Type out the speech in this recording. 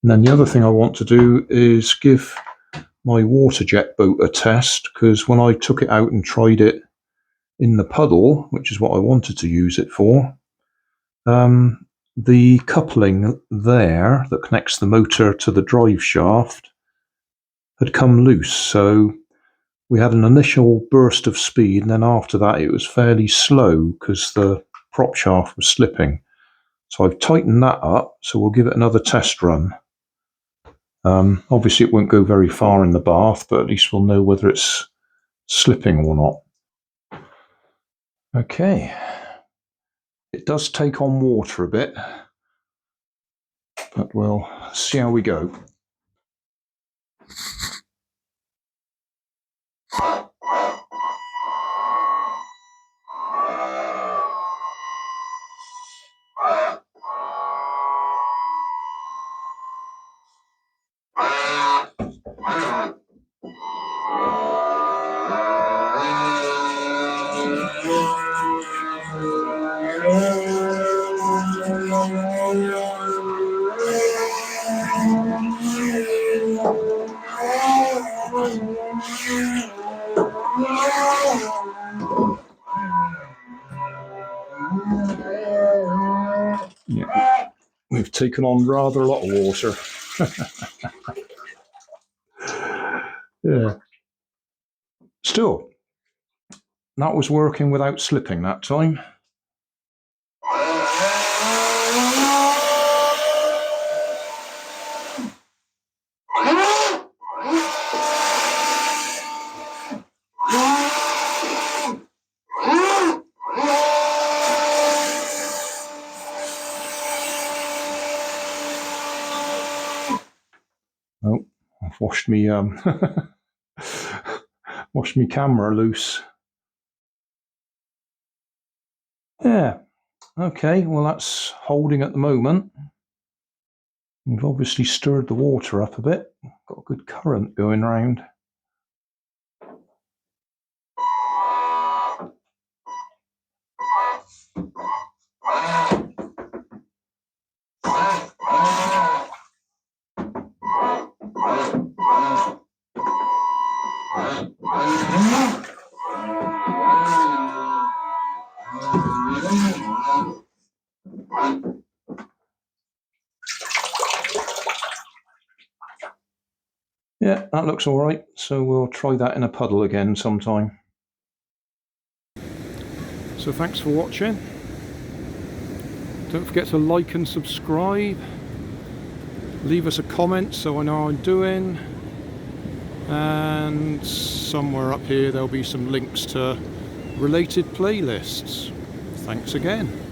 And then the other thing I want to do is give my water jet boat a test, because when I took it out and tried it in the puddle, which is what I wanted to use it for, the coupling there that connects the motor to the drive shaft had come loose. So we had an initial burst of speed, and then after that it was fairly slow because the prop shaft was slipping. So I've tightened that up, so we'll give it another test run. Obviously it won't go very far in the bath, but at least we'll know whether it's slipping or not. Okay, it does take on water a bit, but we'll see how we go. Yeah, we've taken on rather a lot of water. Yeah. Still, that was working without slipping that time. Oh, I've washed me washed me camera loose. Yeah, okay, well that's holding at the moment. We've obviously stirred the water up a bit. Got a good current going round. Yeah, that looks all right. So we'll try that in a puddle again sometime. So thanks for watching. Don't forget to like and subscribe. Leave us a comment so I know how I'm doing. And somewhere up here there'll be some links to related playlists. Thanks again.